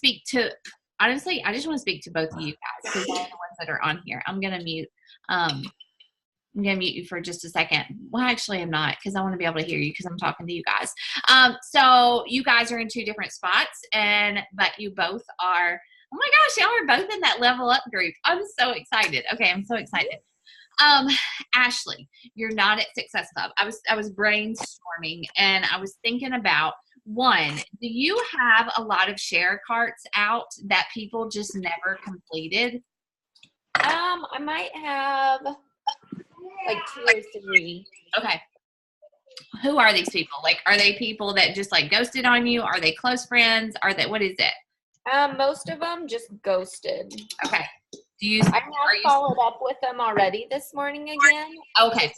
speak to, honestly, I just want to speak to both of you guys because you're the ones that are on here. I'm going to mute. I'm going to mute you for just a second. Well, actually, I'm not because I want to be able to hear you because I'm talking to you guys. So you guys are in two different spots, but you both are, oh my gosh, y'all are both in that level up group. I'm so excited. Okay, I'm so excited. Ashley, you're not at Success Club. I was brainstorming and I was thinking about, one, do you have a lot of share carts out that people just never completed? I might have like 2 or 3. Okay. Who are these people? Like, are they people that just like ghosted on you? Are they close friends? Are they, what is it? Most of them just ghosted. Okay. I have followed up with them already this morning again. Okay.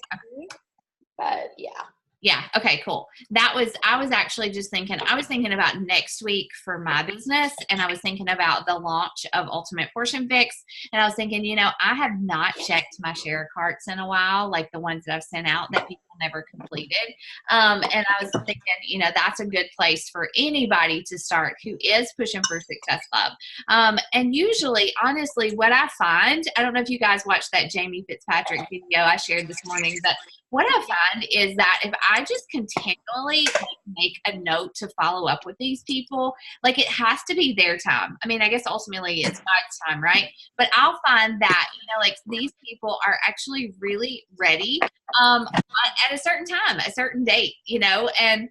But yeah. Yeah. Okay, cool. I was actually just thinking, I was thinking about next week for my business, and I was thinking about the launch of Ultimate Portion Fix. And I was thinking, I have not checked my share carts in a while, like the ones that I've sent out that people never completed. And I was thinking, that's a good place for anybody to start who is pushing for Success Club. And usually, honestly, what I find, I don't know if you guys watched that Jamie Fitzpatrick video I shared this morning, but what I find is that if I just continually make a note to follow up with these people, like it has to be their time. I mean, I guess ultimately it's God's time, right? But I'll find that, like these people are actually really ready at a certain time, a certain date, and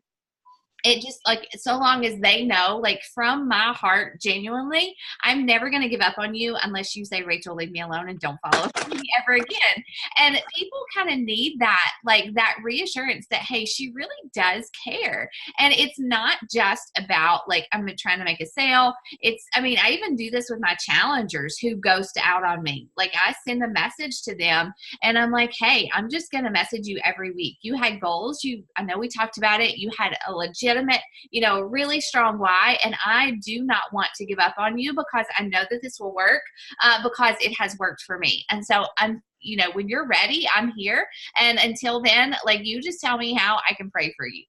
it just like, so long as they know, like from my heart, genuinely, I'm never going to give up on you unless you say, Rachel, leave me alone and don't follow up with me ever again. And people kind of need that, like that reassurance that, hey, she really does care. And it's not just about like, I'm trying to make a sale. I even do this with my challengers who ghost out on me. Like I send a message to them and I'm like, hey, I'm just going to message you every week. You had goals. I know we talked about it. You had a legitimate, really strong why. And I do not want to give up on you because I know that this will work because it has worked for me. And so when you're ready, I'm here. And until then, like you just tell me how I can pray for you,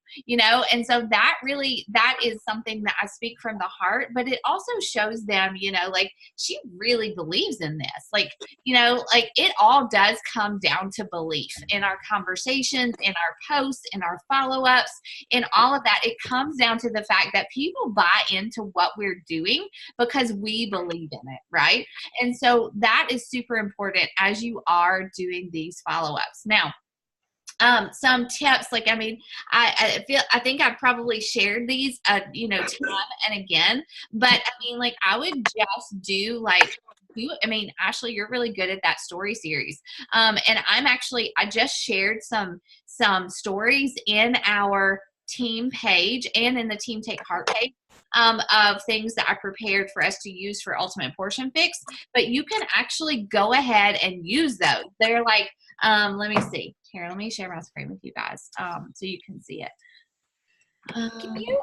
and so that is something that I speak from the heart, but it also shows them, like she really believes in this. Like, like it all does come down to belief in our conversations, in our posts, in our follow-ups, in all of that. It comes down to the fact that people buy into what we're doing because we believe in it. Right. And so that is super important as you are doing these follow-ups. Now, some tips, like, I think I've probably shared these, time and again, but I would just do Ashley, you're really good at that story series. And I just shared some stories in our team page and in the Team Take Heart page of things that I prepared for us to use for Ultimate Portion Fix, but you can actually go ahead and use those. They're like, let me see here. Let me share my screen with you guys so you can see it. Can you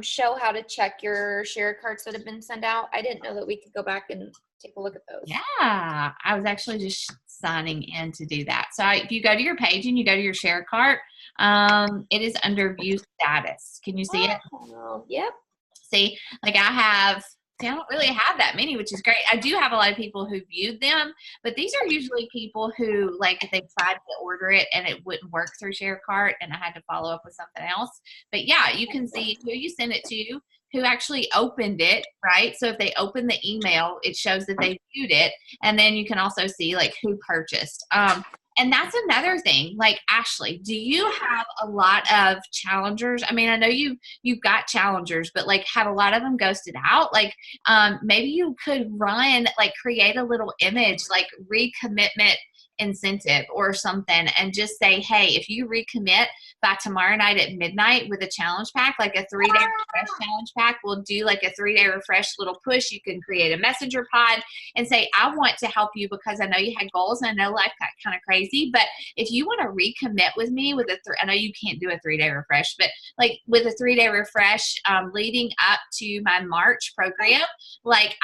show how to check your share cards that have been sent out? I didn't know that we could go back and take a look at those. Yeah, I was actually just signing in to do that. So if you go to your page and you go to your share cart, it is under view status. Can you see it? Yep. See, like I don't really have that many, which is great. I do have a lot of people who viewed them, but these are usually people who, like, if they tried to order it and it wouldn't work through share cart and I had to follow up with something else. But yeah, you can see who you send it to, who actually opened it, right? So if they open the email, it shows that they viewed it. And then you can also see like who purchased. And that's another thing. Like, Ashley, do you have a lot of challengers? I know you've got challengers, but like have a lot of them ghosted out? Like, maybe you could create a little image, like recommitment incentive or something, and just say, hey, if you recommit by tomorrow night at midnight with a challenge pack, like a 3-day refresh challenge pack, we'll do like a 3-day refresh little push. You can create a messenger pod and say, I want to help you because I know you had goals and I know life got kind of crazy, but if you want to recommit with me with I know you can't do a 3-day refresh, but like with a 3-day refresh leading up to my March program, like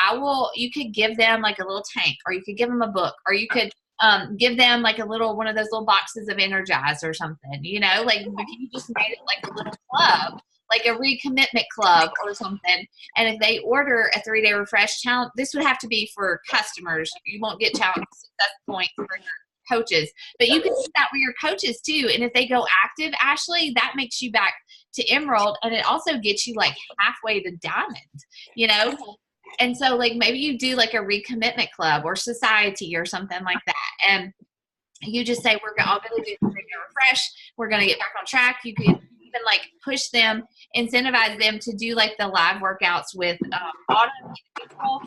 you could give them like a little tank, or you could give them a book, or you could give them like one of those little boxes of Energize or something, like if you just made it like a little club, like a recommitment club or something. And if they order a 3-day refresh challenge, this would have to be for customers. You won't get challenge success points for your coaches, but you can do that with your coaches too. And if they go active, Ashley, that makes you back to Emerald, and it also gets you like halfway to Diamond, you know? And so like maybe you do like a recommitment club or society or something like that. And you just say, we're all going to do the 3-day refresh. We're going to get back on track. You can even like push them, incentivize them to do like the live workouts with auto people.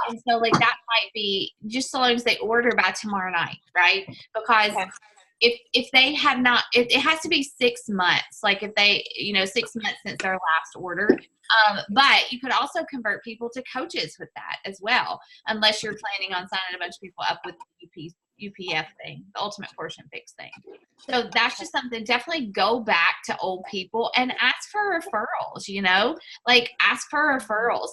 And so like that might be just so long as they order by tomorrow night, right? Because if they have not, it has to be 6 months. Like if they, 6 months since their last order. But you could also convert people to coaches with that as well, unless you're planning on signing a bunch of people up with the UPF thing, the Ultimate Portion Fix thing. So that's just something. Definitely go back to old people and ask for referrals. Like ask for referrals.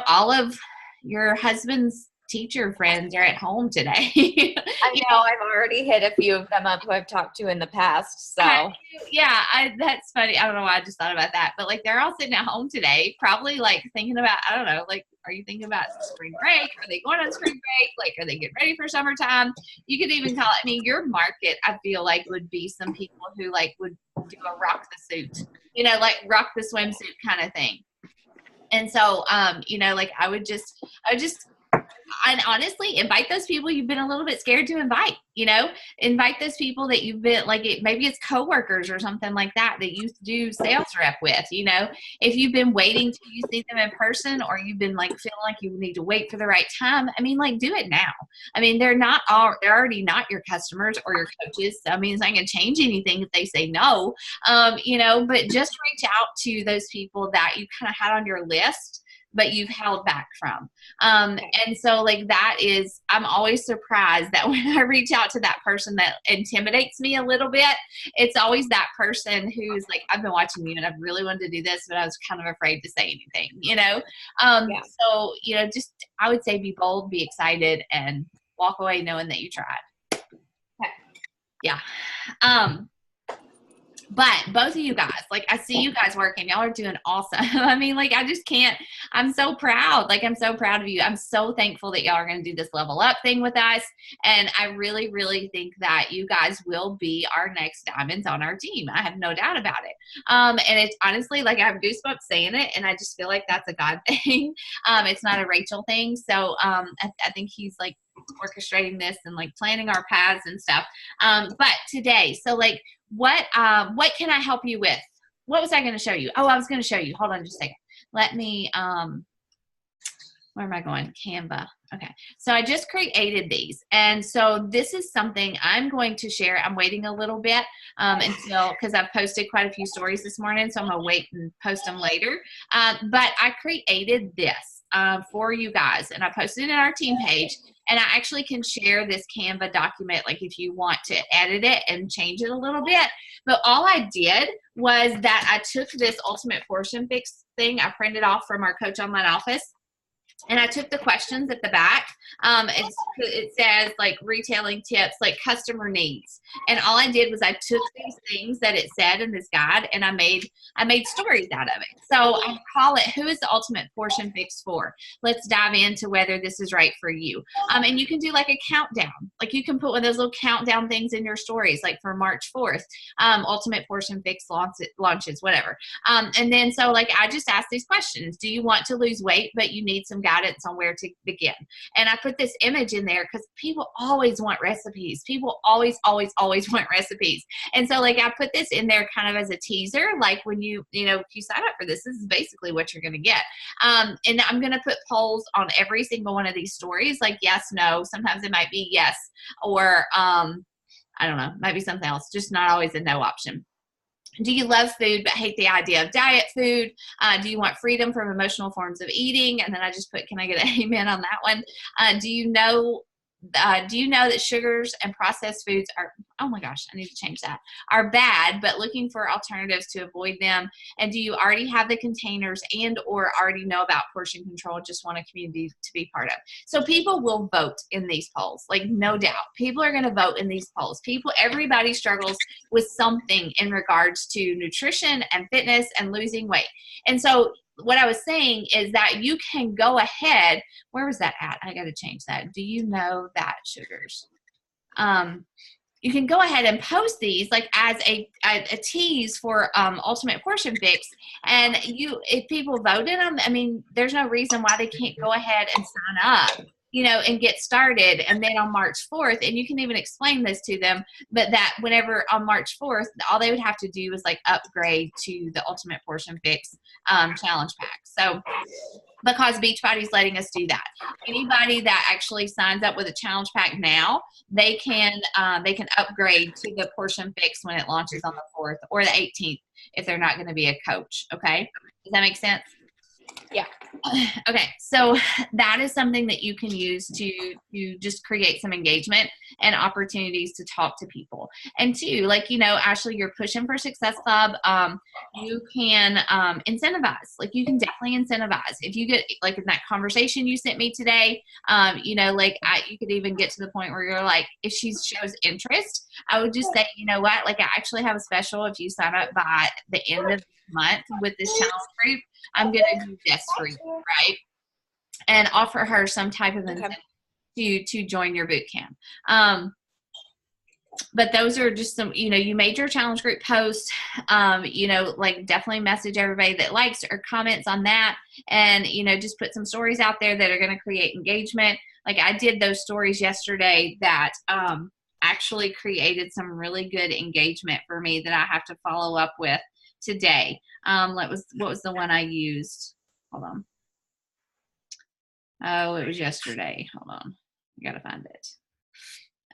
All of your husband's teacher friends are at home today. I know I've already hit a few of them up who I've talked to in the past. So yeah, that's funny. I don't know why I just thought about that, but like they're all sitting at home today, probably like thinking about, I don't know, like, are you thinking about spring break? Are they going on spring break? Like, are they getting ready for summertime? You could even call it, your market, I feel like would be some people who like would do a rock the suit, like rock the swimsuit kind of thing. And so, like I would just, and honestly, invite those people you've been a little bit scared to invite, invite those people that you've been like, maybe it's coworkers or something like that you do sales rep with, if you've been waiting till you see them in person, or you've been like feeling like you need to wait for the right time. Do it now. They're already not your customers or your coaches. So, it's not going to change anything if they say no, but just reach out to those people that you kind of had on your list, but you've held back from. And so like that is, I'm always surprised that when I reach out to that person that intimidates me a little bit, it's always that person who's like, I've been watching you and I've really wanted to do this, but I was kind of afraid to say anything, So, just, I would say be bold, be excited, and walk away knowing that you tried. Okay. Yeah. But both of you guys, like I see you guys working, y'all are doing awesome. I just can't, I'm so proud. Like, I'm so proud of you. I'm so thankful that y'all are going to do this level up thing with us. And I really, really think that you guys will be our next diamonds on our team. I have no doubt about it. And it's honestly like I have goosebumps saying it, and I just feel like that's a God thing. It's not a Rachel thing. So I think he's like orchestrating this and like planning our paths and stuff. But today, so like, what can I help you with? What was I going to show you? Oh, I was going to show you. Hold on just a second. Let me, where am I going? Canva. Okay. So I just created these. And so this is something I'm going to share. I'm waiting a little bit until, because I've posted quite a few stories this morning. So I'm going to wait and post them later. But I created this for you guys, and I posted it in our team page. And I actually can share this Canva document, like if you want to edit it and change it a little bit. But all I did was that I took this Ultimate Portion Fix thing I printed off from our Coach Online office, and I took the questions at the back. It says like retailing tips, like customer needs. And all I did was I took these things that it said in this guide, and I made stories out of it. So I call it, who is the Ultimate Portion Fix for? Let's dive into whether this is right for you. And you can do like a countdown. Like you can put one of those little countdown things in your stories, like for March 4th, Ultimate Portion Fix launches, whatever. And then so like I just asked these questions. Do you want to lose weight, but you need some guidance on where to begin? And I put this image in there because people always want recipes. People always want recipes. And so like I put this in there kind of as a teaser, like when if you sign up for this is basically what you're going to get. And I'm going to put polls on every single one of these stories, like yes, no. Sometimes it might be yes, or I don't know, might be something else, just not always a no option. Do you love food but hate the idea of diet food? Do you want freedom from emotional forms of eating? And then I just put, can I get an amen on that one? Do you know do you know that sugars and processed foods are, oh my gosh, I need to change that, are bad, but looking for alternatives to avoid them? And do you already have the containers and or already know about portion control, just want a community to be part of? So people will vote in these polls, like no doubt. People are going to vote in these polls. Everybody struggles with something in regards to nutrition and fitness and losing weight. And so what I was saying is that you can go ahead. Where was that at? I got to change that. Do you know that, sugars? You can go ahead and post these like as a tease for Ultimate Portion Fix. And if people voted them, I mean, there's no reason why they can't go ahead and sign up, and get started. And then on March 4th, and you can even explain this to them, but that whenever on March 4th, all they would have to do is like upgrade to the Ultimate Portion Fix challenge pack. So because Beachbody's letting us do that. Anybody that actually signs up with a challenge pack now, they can upgrade to the Portion Fix when it launches on the 4th or the 18th if they're not going to be a coach. Okay, does that make sense? Yeah. Okay, so that is something that you can use to just create some engagement and opportunities to talk to people. And two, like, Ashley, you're pushing for Success Club. You can incentivize. Like, you can definitely incentivize. If you get, like, in that conversation you sent me today, you could even get to the point where you're like, if she shows interest, I would just say, you know what, like, I actually have a special if you sign up by the end of the month with this challenge group, I'm going to do this for you, right? And offer her some type of incentive to join your boot camp. But those are just some, you made your challenge group post, definitely message everybody that likes or comments on that. And, just put some stories out there that are going to create engagement. Like I did those stories yesterday that actually created some really good engagement for me that I have to follow up with today. What was the one I used? Hold on. Oh, it was yesterday. Hold on. I gotta find it.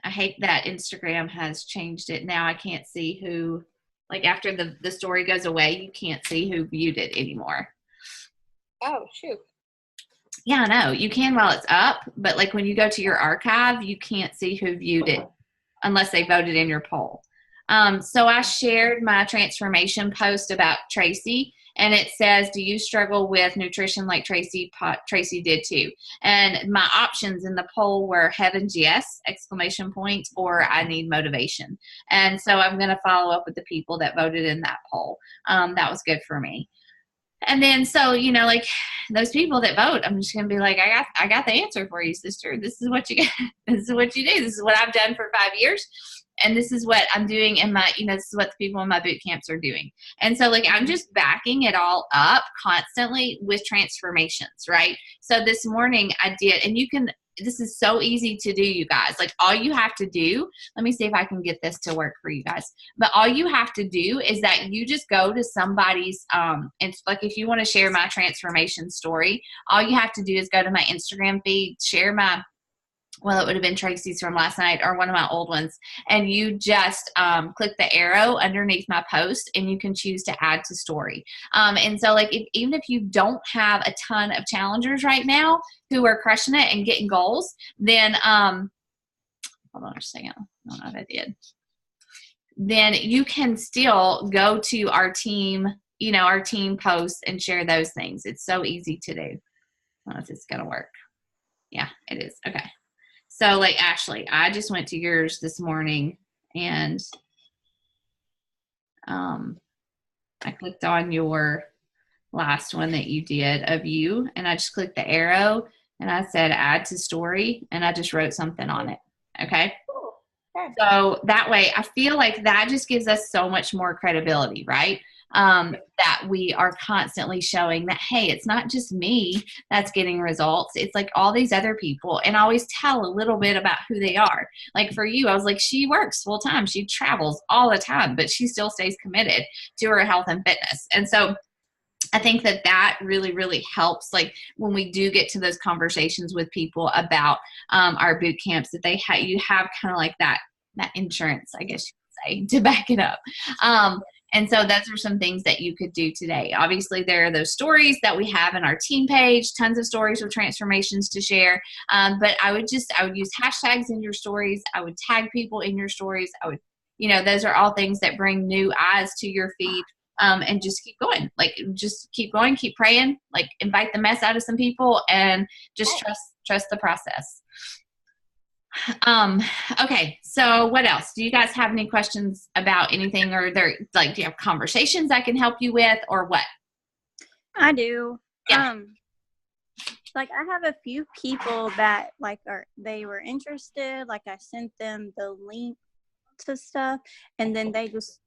I hate that Instagram has changed it. Now I can't see who, like after the story goes away, you can't see who viewed it anymore. Oh, shoot. Yeah, I know. You can while it's up, but like when you go to your archive, you can't see who viewed it unless they voted in your poll. So I shared my transformation post about Tracy, and it says, do you struggle with nutrition like Tracy did too? And my options in the poll were heavens yes, ! Or I need motivation. And so I'm going to follow up with the people that voted in that poll. That was good for me. And then, so, like those people that vote, I'm just going to be like, I got the answer for you, sister. This is what you get. This is what you do. This is what I've done for 5 years. And this is what I'm doing in my, this is what the people in my boot camps are doing. And so like, I'm just backing it all up constantly with transformations, right? So this morning I did, and this is so easy to do, you guys. Like all you have to do, let me see if I can get this to work for you guys. But all you have to do is that you just go to somebody's, and like if you want to share my transformation story, all you have to do is go to my Instagram feed, share my, well, it would have been Tracy's from last night or one of my old ones. And you just click the arrow underneath my post and you can choose to add to story. And so like, even if you don't have a ton of challengers right now who are crushing it and getting goals, then, hold on a second. I don't know if I did. Then you can still go to our team, our team posts and share those things. It's so easy to do. I don't know if it's going to work. Yeah, it is. Okay. So like Ashley, I just went to yours this morning and I clicked on your last one that you did of you, and I just clicked the arrow and I said add to story and I just wrote something on it. Okay. So that way I feel like that just gives us so much more credibility, right? That we are constantly showing that, hey, it's not just me that's getting results. It's like all these other people. And I always tell a little bit about who they are. Like for you, I was like, she works full time. She travels all the time, but she still stays committed to her health and fitness. And so I think that really, really helps. Like when we do get to those conversations with people about our boot camps, that you have kind of like that insurance, I guess you could say, to back it up. And so those are some things that you could do today. Obviously, there are those stories that we have in our team page, tons of stories with transformations to share. But I would use hashtags in your stories. I would tag people in your stories. Those are all things that bring new eyes to your feed. And just keep going. Like, just keep going, keep praying, like invite the mess out of some people, and just trust the process. Okay, so what else? Do you guys have any questions about anything, or do you have conversations I can help you with, or what? I do. Yeah. I have a few people that they were interested, like I sent them the link to stuff, and then they just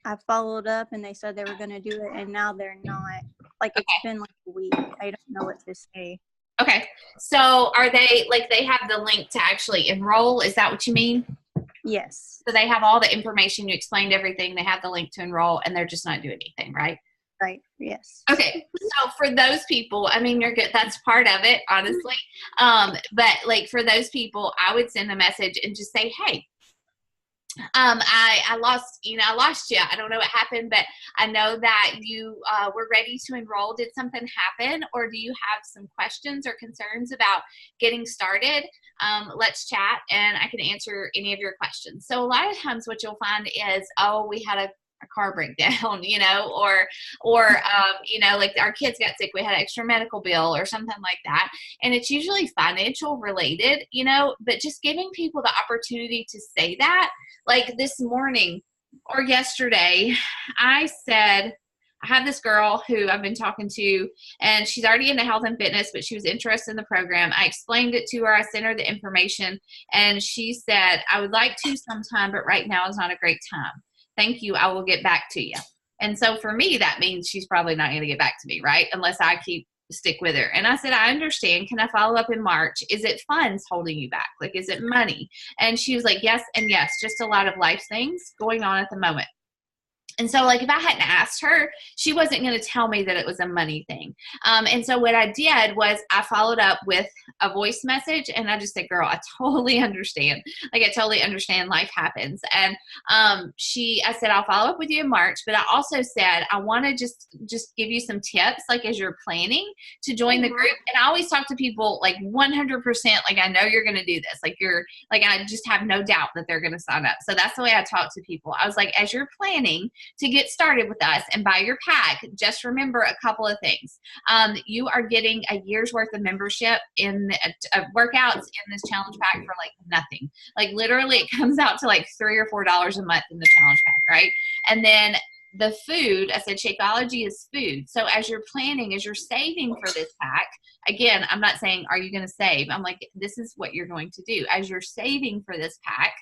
I followed up and they said they were going to do it, and now they're not. It's been a week. I don't know what to say. Okay. So are they they have the link to actually enroll? Is that what you mean? Yes. So they have all the information, you explained everything, they have the link to enroll, and they're just not doing anything, right? Right. Yes. Okay. So for those people, I mean, you're good. That's part of it, honestly. But for those people, I would send a message and just say, hey, I lost you. I don't know what happened, but I know that you were ready to enroll. Did something happen, or do you have some questions or concerns about getting started? Let's chat, and I can answer any of your questions. So a lot of times what you'll find is, we had a car breakdown, or our kids got sick, we had an extra medical bill or something like that. And it's usually financial related, but just giving people the opportunity to say that. Like this morning or yesterday, I said, I have this girl who I've been talking to, and she's already into health and fitness, but she was interested in the program. I explained it to her. I sent her the information, and she said, I would like to sometime, but right now is not a great time. Thank you. I will get back to you. And so for me, that means she's probably not going to get back to me, right? Unless I stick with her. And I said, I understand. Can I follow up in March? Is it funds holding you back? Is it money? And she was like, yes and yes. Just a lot of life things going on at the moment. And so if I hadn't asked her, she wasn't going to tell me that it was a money thing. And so what I did was I followed up with a voice message, and I just said, girl, I totally understand. I totally understand life happens. And I said, I'll follow up with you in March, but I also said, I want to just give you some tips, as you're planning to join the group. And I always talk to people 100%, I know you're going to do this. I just have no doubt that they're going to sign up. So that's the way I talk to people. I was like, as you're planning to get started with us and buy your pack, just remember a couple of things. You are getting a year's worth of membership in workouts in this challenge pack for nothing. Literally it comes out to $3 or $4 a month in the challenge pack, right? And then the food, I said Shakeology is food. So as you're planning, as you're saving for this pack, again, I'm not saying, are you going to save? I'm like, this is what you're going to do. As you're saving for this pack,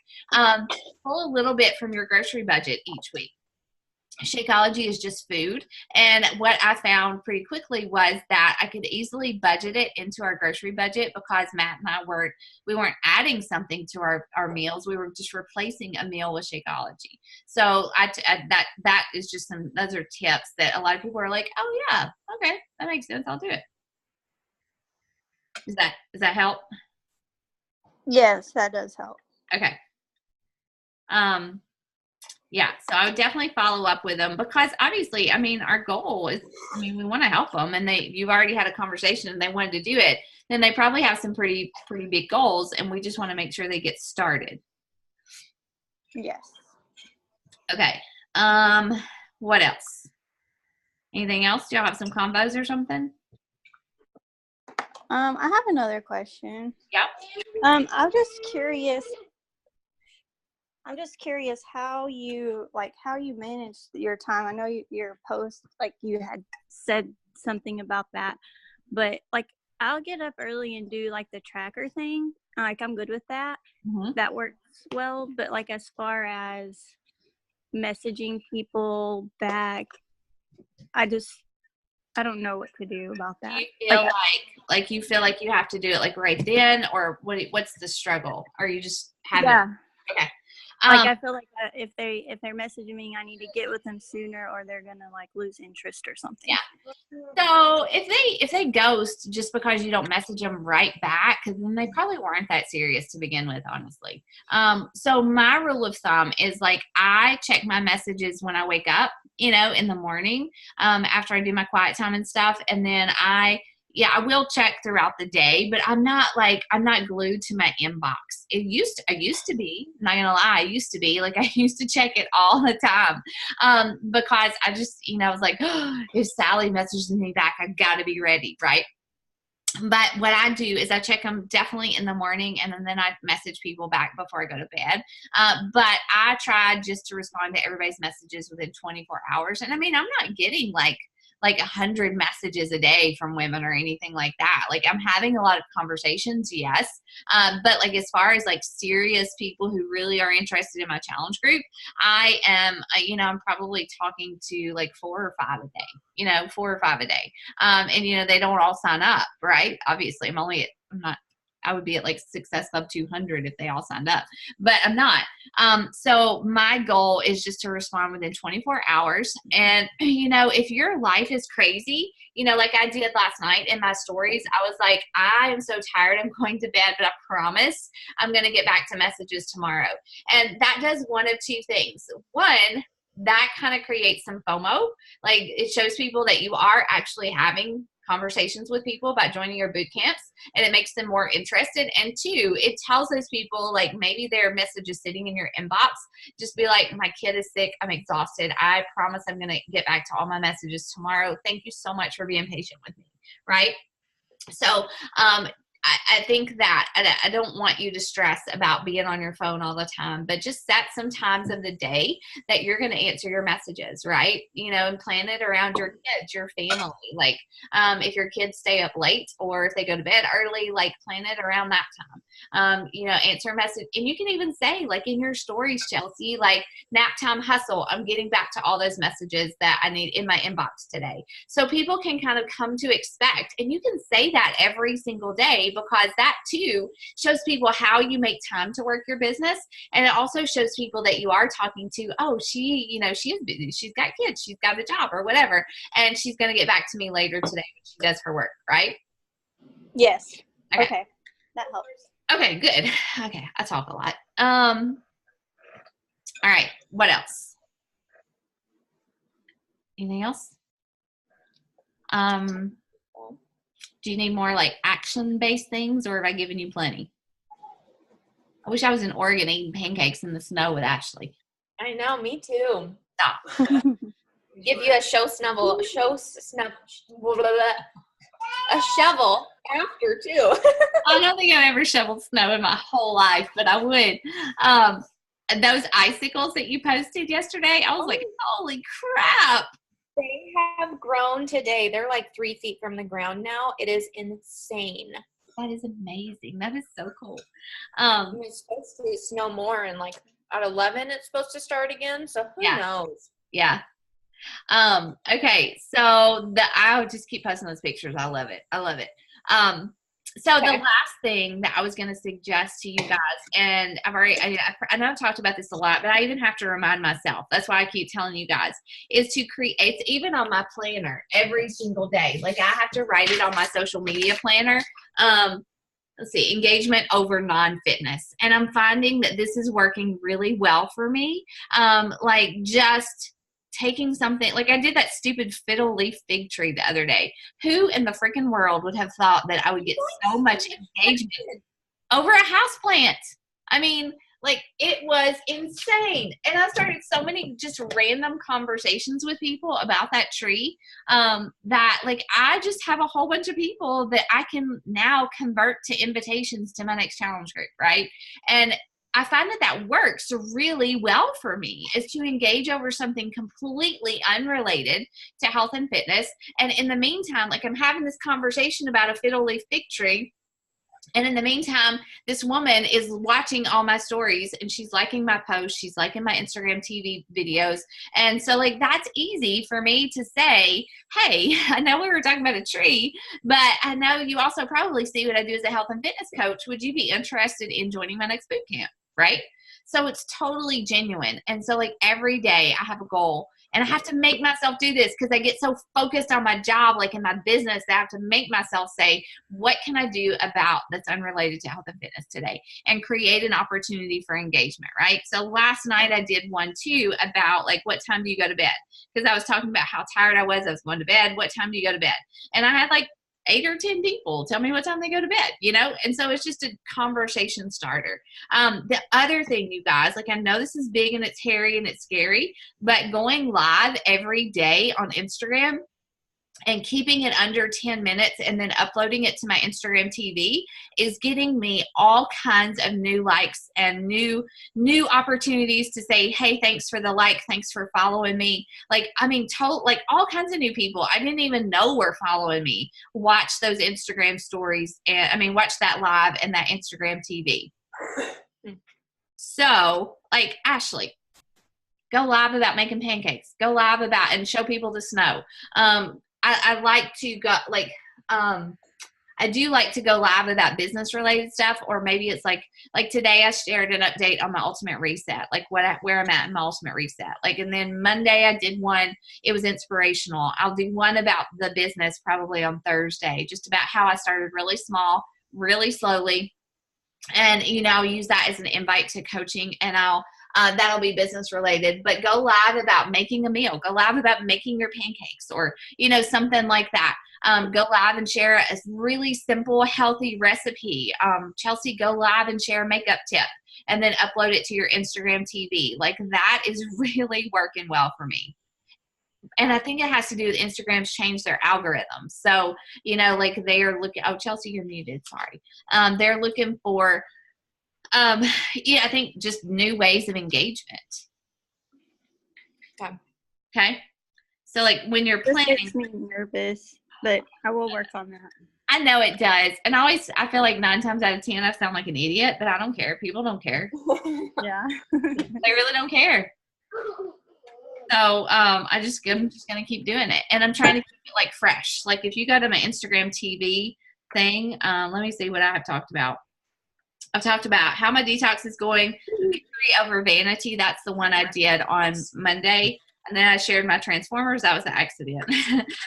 pull a little bit from your grocery budget each week. Shakeology is just food. And what I found pretty quickly was that I could easily budget it into our grocery budget, because Matt and I we weren't adding something to our meals. We were just replacing a meal with Shakeology. So that is just those are tips that a lot of people are like, oh yeah, okay, that makes sense. I'll do it. Does that help? Yes, that does help. Okay. Yeah, so I would definitely follow up with them, because obviously, our goal is, we want to help them, and you've already had a conversation and they wanted to do it, then they probably have some pretty big goals, and we just want to make sure they get started. Yes. Okay. What else? Anything else? Do y'all have some combos or something? I have another question. Yeah. I'm just curious how you manage your time. I know your post, you had said something about that, but I'll get up early and do the tracker thing. I'm good with that. Mm-hmm. That works well. But as far as messaging people back, I don't know what to do about that. You feel you feel like you have to do it right then, or what's the struggle? Are you just having? Yeah. Okay. Like I feel like if they're messaging me, I need to get with them sooner, or they're gonna like lose interest or something. Yeah. So if they ghost just because you don't message them right back, because then they probably weren't that serious to begin with, honestly. So my rule of thumb is like I check my messages when I wake up, in the morning, after I do my quiet time and stuff, and then I will check throughout the day, but I'm not glued to my inbox. I used to be, I'm not gonna lie, I used to check it all the time. Because I just, I was like, oh, if Sally messages me back, I gotta be ready, right? But what I do is I check them definitely in the morning, and then I message people back before I go to bed. But I try just to respond to everybody's messages within 24 hours. And I mean, I'm not getting like 100 messages a day from women or anything like that. Like I'm having a lot of conversations, yes. But like as far as like serious people who really are interested in my challenge group, I am, I'm probably talking to like 4 or 5 a day, 4 or 5 a day. And they don't all sign up, right? Obviously I would be at like Success Club 200 if they all signed up, but I'm not. So my goal is just to respond within 24 hours. And, if your life is crazy, like I did last night in my stories, I was like, I am so tired. I'm going to bed, but I promise I'm going to get back to messages tomorrow. And that does one of 2 things. One, that kind of creates some FOMO. Like it shows people that you are actually having conversations with people about joining your boot camps, and it makes them more interested. And 2, it tells those people, like maybe their message is sitting in your inbox, just be like, my kid is sick, I'm exhausted, I promise I'm going to get back to all my messages tomorrow. Thank you so much for being patient with me, right? So I think that I don't want you to stress about being on your phone all the time, but just set some times of the day that you're going to answer your messages, right? And plan it around your kids, your family. Like if your kids stay up late or if they go to bed early, like plan it around that time. Answer a message. And you can even say like in your stories, Chelsea, like nap time hustle, I'm getting back to all those messages that I need in my inbox today. So people can kind of come to expect, and you can say that every single day, because that too shows people how you make time to work your business. And it also shows people that you are talking to, oh, she is busy, she's got kids, she's got a job or whatever, and she's going to get back to me later today when she does her work, right? Yes. Okay. That helps. Okay, good. Okay, I talk a lot. All right, what else? Anything else? Do you need more like action-based things, or have I given you plenty? I wish I was in Oregon eating pancakes in the snow with Ashley. I know, me too. Stop. Give you a shovel after too. I don't think I've ever shoveled snow in my whole life, but I would. Those icicles that you posted yesterday, I was like, holy crap. They have grown today. They're like 3 feet from the ground now. It is insane. That is amazing. That is so cool. It's supposed to snow more, and like at 11 it's supposed to start again. So who knows? Yeah. Okay. So I'll just keep posting those pictures. I love it. So the last thing that I was going to suggest to you guys, and I know I've talked about this a lot, but I even have to remind myself. That's why I keep telling you guys, is to create, it's even on my planner every single day. Like I have to write it on my social media planner. Let's see, engagement over non-fitness. And I'm finding that this is working really well for me. Like just taking something, like I did that stupid fiddle leaf fig tree the other day. Who in the freaking world would have thought that I would get so much engagement over a house plant? I mean, like it was insane. And I started so many just random conversations with people about that tree, that like I just have a whole bunch of people that I can now convert to invitations to my next challenge group, right? And I find that works really well for me, is to engage over something completely unrelated to health and fitness. And in the meantime, like I'm having this conversation about a fiddle leaf fig tree. And in the meantime, this woman is watching all my stories and she's liking my posts. She's liking my Instagram TV videos. And so like, that's easy for me to say, hey, I know we were talking about a tree, but I know you also probably see what I do as a health and fitness coach. Would you be interested in joining my next boot camp? Right? So it's totally genuine. And so like every day I have a goal, and I have to make myself do this because I get so focused on my job, like in my business, that I have to make myself say, what can I do about that's unrelated to health and fitness today, and create an opportunity for engagement, right? So last night I did one too about like, what time do you go to bed? Because I was talking about how tired I was going to bed. What time do you go to bed? And I had like 8 or 10 people tell me what time they go to bed, you know? And so it's just a conversation starter. The other thing, you guys, like I know this is big and it's hairy and it's scary, but going live every day on Instagram and keeping it under 10 minutes and then uploading it to my Instagram TV is getting me all kinds of new likes and new opportunities to say, hey, thanks for the like, thanks for following me. Like, I mean, like all kinds of new people I didn't even know were following me. Watch those Instagram stories, and watch that live and that Instagram TV. So, like, Ashley, go live about making pancakes. Go live about and show people the snow. I like to go I do like to go live about business related stuff, or maybe it's like today I shared an update on my ultimate reset, like where I'm at in my ultimate reset. Like, and then Monday I did one, it was inspirational. I'll do one about the business probably on Thursday, just about how I started really small, really slowly. And, I'll use that as an invite to coaching, and that'll be business related, but go live about making a meal, go live about making your pancakes, or, something like that. Go live and share a really simple, healthy recipe. Chelsea, go live and share a makeup tip and then upload it to your Instagram TV. Like, that is really working well for me. And I think it has to do with Instagram's changed their algorithm. So, like they are looking, oh, Chelsea, you're muted. Sorry. They're looking for, I think just new ways of engagement. Okay. So like when you're planning. This makes me nervous, but I will work on that. I know it does. And I feel like 9 times out of 10, I sound like an idiot, but I don't care. People don't care. Yeah. They really don't care. So I'm just going to keep doing it. And I'm trying to keep it like fresh. Like if you go to my Instagram TV thing, let me see what I have talked about. I've talked about how my detox is going, victory over vanity. That's the one I did on Monday. And then I shared my Transformers. That was an accident.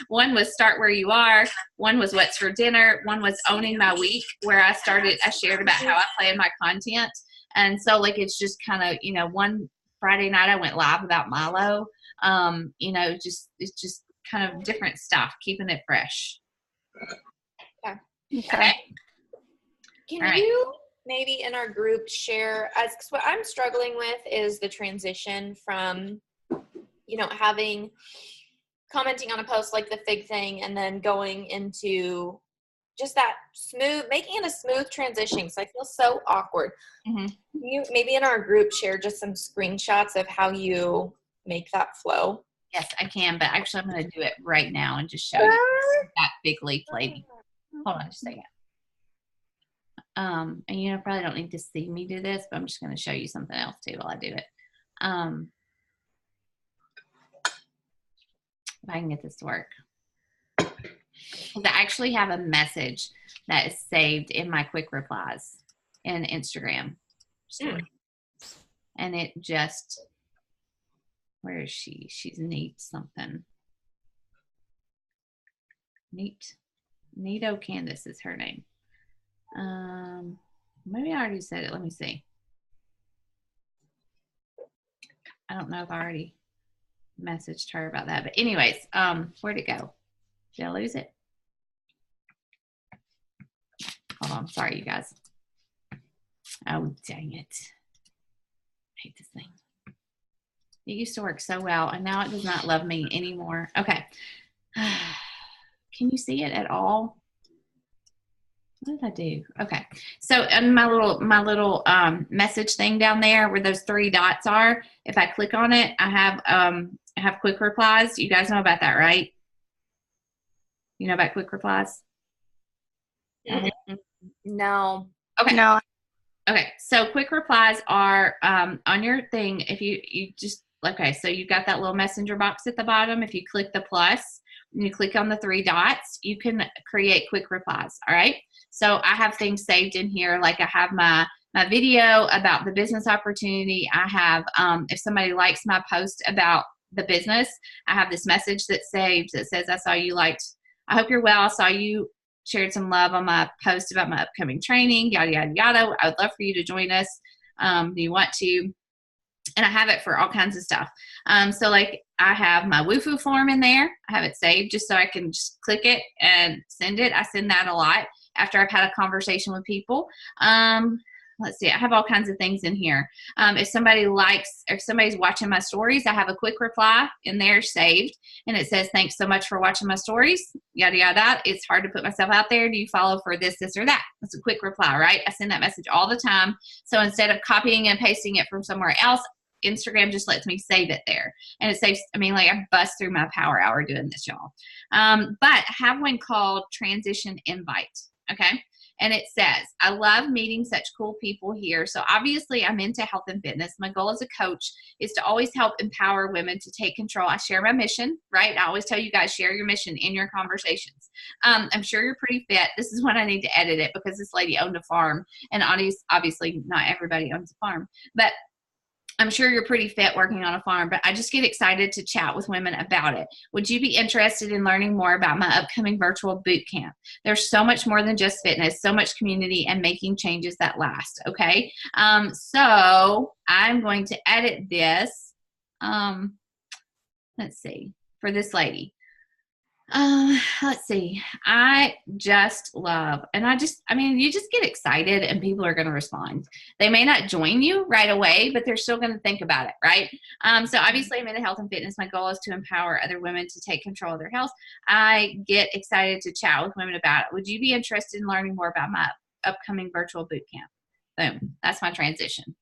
One was start where you are. One was what's for dinner. One was owning my week, where I shared about how I plan my content. And so like, it's just kind of, one Friday night I went live about Milo. It's just kind of different stuff, keeping it fresh. Okay. Can you maybe in our group share, as what I'm struggling with is the transition from, commenting on a post like the fig thing and then going into just that making it a smooth transition, because I feel so awkward. Mm-hmm. You maybe in our group share just some screenshots of how you make that flow? Yes, I can, but actually I'm going to do it right now and just show you that big leaf lady. Hold on just a second. And probably don't need to see me do this, but I'm just going to show you something else too while I do it. If I can get this to work. Because I actually have a message that is saved in my quick replies in Instagram story. And it just, where is she? She's neat something. Neato Candace is her name. Maybe I already said it. Let me see. I don't know if I already messaged her about that, but anyways, where'd it go? Did I lose it? Hold on, sorry you guys. Oh dang it. I hate this thing. It used to work so well and now it does not love me anymore. Okay. Can you see it at all? What did I do? Okay. So in my little message thing down there where those 3 dots are, if I click on it, I have quick replies. You guys know about that, right? You know about quick replies? No. Okay. No. Okay. So quick replies are on your thing. If you just, okay, so you've got that little messenger box at the bottom. If you click the plus and you click on the 3 dots, you can create quick replies. All right. So I have things saved in here. Like I have my my video about the business opportunity. I have, if somebody likes my post about the business, I have this message that's saved that says, I hope you're well. I saw you shared some love on my post about my upcoming training, yada, yada, yada. I would love for you to join us. Do you want to? And I have it for all kinds of stuff. So like I have my WooFoo form in there. I have it saved just so I can just click it and send it. I send that a lot after I've had a conversation with people. Let's see, I have all kinds of things in here. If somebody's watching my stories, I have a quick reply in there saved, and it says, thanks so much for watching my stories, yada, yada. It's hard to put myself out there. Do you follow for this, or that? That's a quick reply, right? I send that message all the time. So instead of copying and pasting it from somewhere else, Instagram just lets me save it there. And it saves, I bust through my power hour doing this, y'all. But I have one called Transition Invite, okay? And it says, I love meeting such cool people here. So obviously I'm into health and fitness. My goal as a coach is to always help empower women to take control. I share my mission, right? I always tell you guys, share your mission in your conversations. I'm sure you're pretty fit. This is when I need to edit it because this lady owned a farm, and obviously not everybody owns a farm, but I'm sure you're pretty fit working on a farm, but I just get excited to chat with women about it. Would you be interested in learning more about my upcoming virtual boot camp? There's so much more than just fitness, so much community and making changes that last, okay? So I'm going to edit this. Let's see, for this lady. Let's see. I just love, and you just get excited and people are going to respond. They may not join you right away, but they're still going to think about it, right? So obviously I'm into health and fitness. My goal is to empower other women to take control of their health. I get excited to chat with women about it. Would you be interested in learning more about my upcoming virtual boot camp? Boom. That's my transition.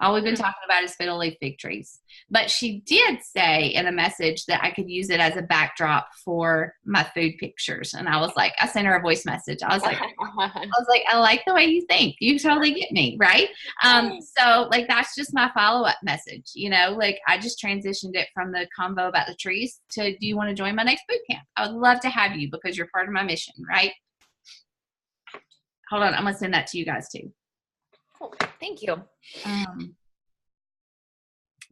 All we've been talking about is fiddle leaf fig trees. But she did say in a message that I could use it as a backdrop for my food pictures. And I sent her a voice message. I was like, I like the way you think. You totally get me, right? So like that's just my follow-up message. I just transitioned it from the convo about the trees to, do you want to join my next boot camp? I would love to have you because you're part of my mission, right? Hold on, I'm gonna send that to you guys too. Thank you.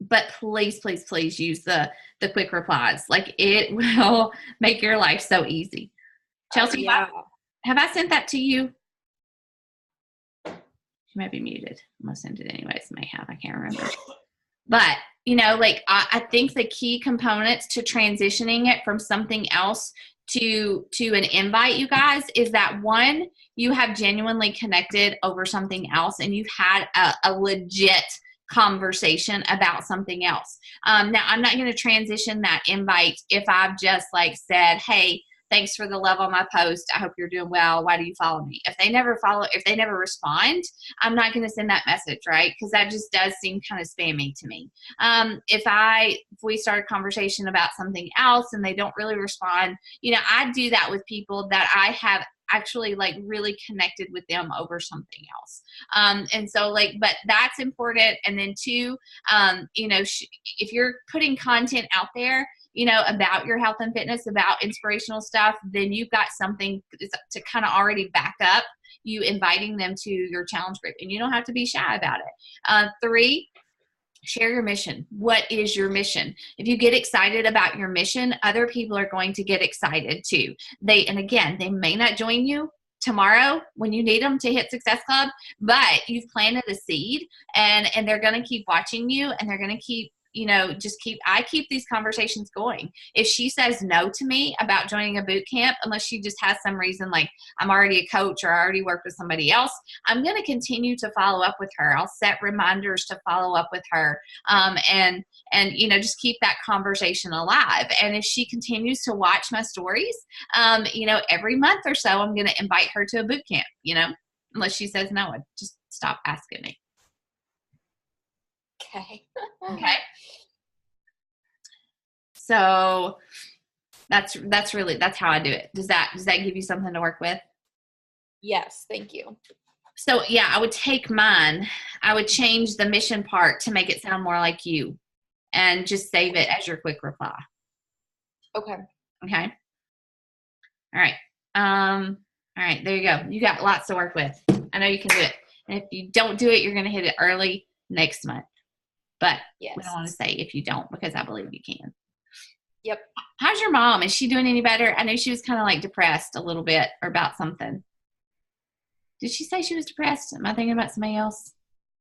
But please, please, please use the quick replies. Like it will make your life so easy. Chelsea, Yeah. have I sent that to you? She might be muted. I'm gonna send it anyways. May have. I can't remember. But I think the key components to transitioning it from something else to an invite, you guys, is that one, you have genuinely connected over something else and you've had a legit conversation about something else. Now I'm not going to transition that invite if I've just said, hey, thanks for the love on my post. I hope you're doing well. Why do you follow me? If they never respond, I'm not going to send that message, right? Because that just does seem kind of spammy to me. If we start a conversation about something else and they don't really respond, I do that with people that I have actually really connected with them over something else. And so but that's important. And then two, if you're putting content out there, about your health and fitness, about inspirational stuff, then you've got something to kind of already back up you inviting them to your challenge group, and you don't have to be shy about it. Three, share your mission. What is your mission? If you get excited about your mission, other people are going to get excited too. They may not join you tomorrow when you need them to hit Success Club, but you've planted a seed, and they're going to keep watching you, and they're going to keep I keep these conversations going. If she says no to me about joining a boot camp, unless she just has some reason I'm already a coach or I already work with somebody else, I'm going to continue to follow up with her. I'll set reminders to follow up with her, and just keep that conversation alive. And if she continues to watch my stories, every month or so, I'm going to invite her to a boot camp, unless she says no, just stop asking me. Okay. So that's how I do it. Does that give you something to work with? Yes, thank you. So yeah, I would take mine. I would change the mission part to make it sound more like you, and just save it as your quick reply. Okay. Okay. All right. All right. There you go. You got lots to work with. I know you can do it. And if you don't do it, you're going to hit it early next month. But Yes. we don't want to say if you don't, because I believe you can. Yep. How's your mom? Is she doing any better? I know she was kind of like depressed a little bit or about something. Did she say she was depressed? Am I thinking about somebody else?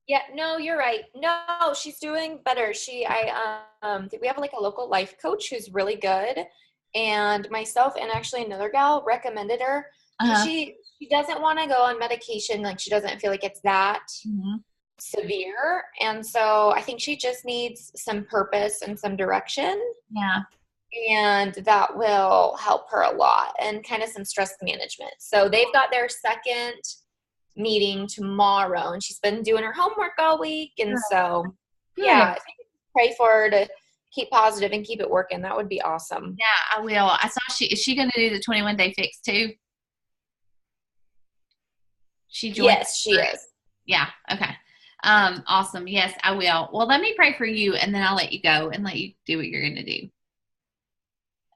Yeah, no, you're right. No, she's doing better. We have like a local life coach who's really good, and myself and actually another gal recommended her. Uh-huh. She doesn't want to go on medication. Like, she doesn't feel like it's that severe, and so I think she just needs some purpose and some direction. Yeah. And that will help her a lot, and kind of some stress management. So they've got their second meeting tomorrow, and she's been doing her homework all week. And so, yeah, pray for her to keep positive and keep it working. That would be awesome. Yeah, I will. I saw is she going to do the 21-day fix too? She joined. Yes, she is. Yeah. Okay. Awesome. Yes, I will. Well, let me pray for you, and then I'll let you go and let you do what you're going to do.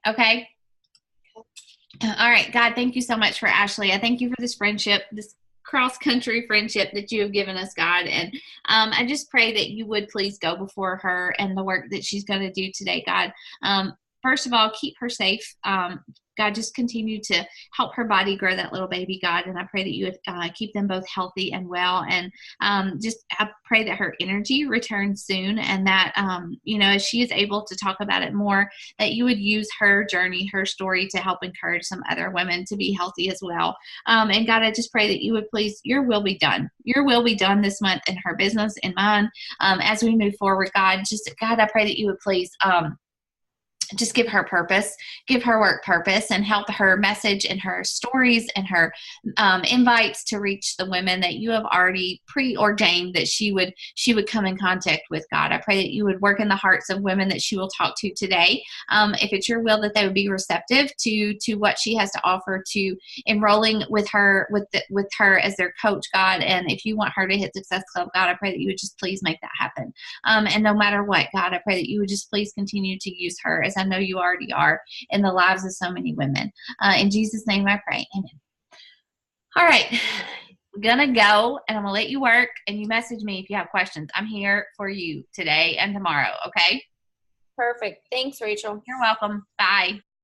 Okay. All right. God, thank you so much for Ashley. I thank you for this friendship, this cross-country friendship that you have given us, God. And I just pray that you would please go before her and the work that she's going to do today, God. First of all, keep her safe. God, just continue to help her body grow that little baby, God. And I pray that you would keep them both healthy and well. And I pray that her energy returns soon, and that, as she is able to talk about it more, that you would use her journey, her story, to help encourage some other women to be healthy as well. And God, I just pray that you would please, your will be done. Your will be done this month in her business and mine as we move forward, God. God, I pray that you would please just give her purpose, give her work purpose, and help her message and her stories and her invites to reach the women that you have already preordained that she would come in contact with, God. I pray that you would work in the hearts of women that she will talk to today. If it's your will, that they would be receptive to what she has to offer, to enrolling with her as their coach, God. And if you want her to hit Success Club, God, I pray that you would just please make that happen. And no matter what, God, I pray that you would just please continue to use her, as I know you already are, in the lives of so many women. In Jesus' name I pray. Amen. All right. I'm going to go, and I'm going to let you work, and you message me if you have questions. I'm here for you today and tomorrow, okay? Perfect. Thanks, Rachel. You're welcome. Bye.